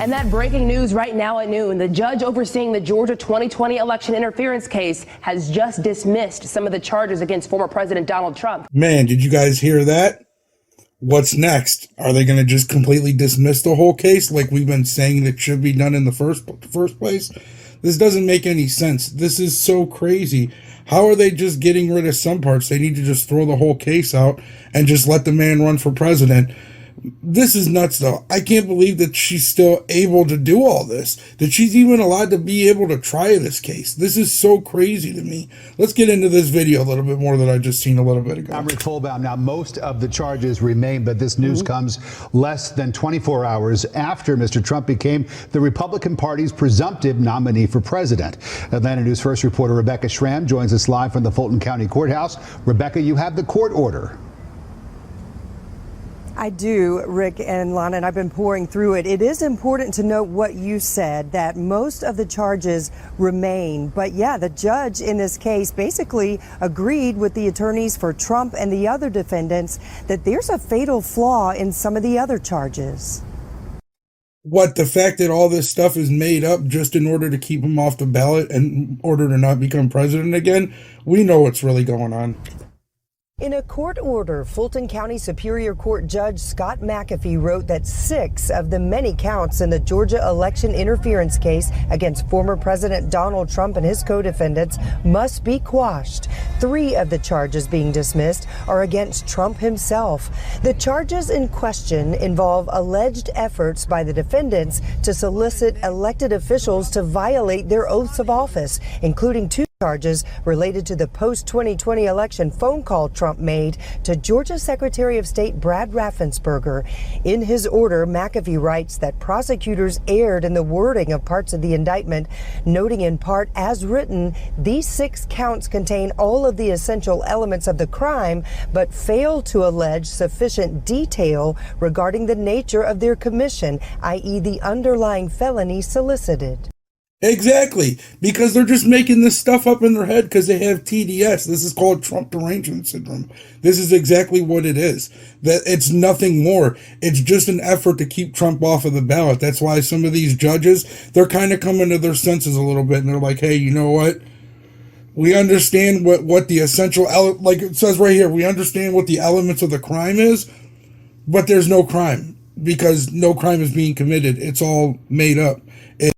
And that breaking news right now at noon, the judge overseeing the Georgia 2020 election interference case has just dismissed some of the charges against former President Donald Trump. Man, did you guys hear that? What's next? Are they going to just completely dismiss the whole case like we've been saying that should be done in the first place? This doesn't make any sense. This is so crazy. How are they just getting rid of some parts? They need to just throw the whole case out and just let the man run for president. This is nuts, though. I can't believe that she's still able to do all this, that she's even allowed to be able to try this case. This is so crazy to me. Let's get into this video a little bit more that I just seen a little bit ago. I'm Rick Fulbaum. Now, most of the charges remain, but this news comes less than 24 hours after Mr. Trump became the Republican Party's presumptive nominee for president. Atlanta News First reporter Rebecca Schramm joins us live from the Fulton County Courthouse. Rebecca, you have the court order. I do, Rick and Lana, and I've been pouring through it. It is important to note what you said, that most of the charges remain. But yeah, the judge in this case basically agreed with the attorneys for Trump and the other defendants that there's a fatal flaw in some of the other charges. What, the fact that all this stuff is made up just in order to keep him off the ballot and in order to not become president again? We know what's really going on. In a court order, Fulton County Superior Court Judge Scott McAfee wrote that 6 of the many counts in the Georgia election interference case against former President Donald Trump and his co-defendants must be quashed. 3 of the charges being dismissed are against Trump himself. The charges in question involve alleged efforts by the defendants to solicit elected officials to violate their oaths of office, including 2 charges related to the post-2020 election phone call Trump made to Georgia Secretary of State Brad Raffensperger. In his order, McAfee writes that prosecutors erred in the wording of parts of the indictment, noting in part, as written, these 6 counts contain all of the essential elements of the crime, but fail to allege sufficient detail regarding the nature of their commission, i.e. the underlying felony solicited. Exactly, because they're just making this stuff up in their head because they have TDS. This is called Trump derangement syndrome. This is exactly what it is. That it's nothing more. It's just an effort to keep Trump off of the ballot. That's why some of these judges, they're kind of coming to their senses a little bit, and they're like, hey, you know what? We understand what the essential, like it says right here, we understand what the elements of the crime is, but there's no crime because no crime is being committed. It's all made up.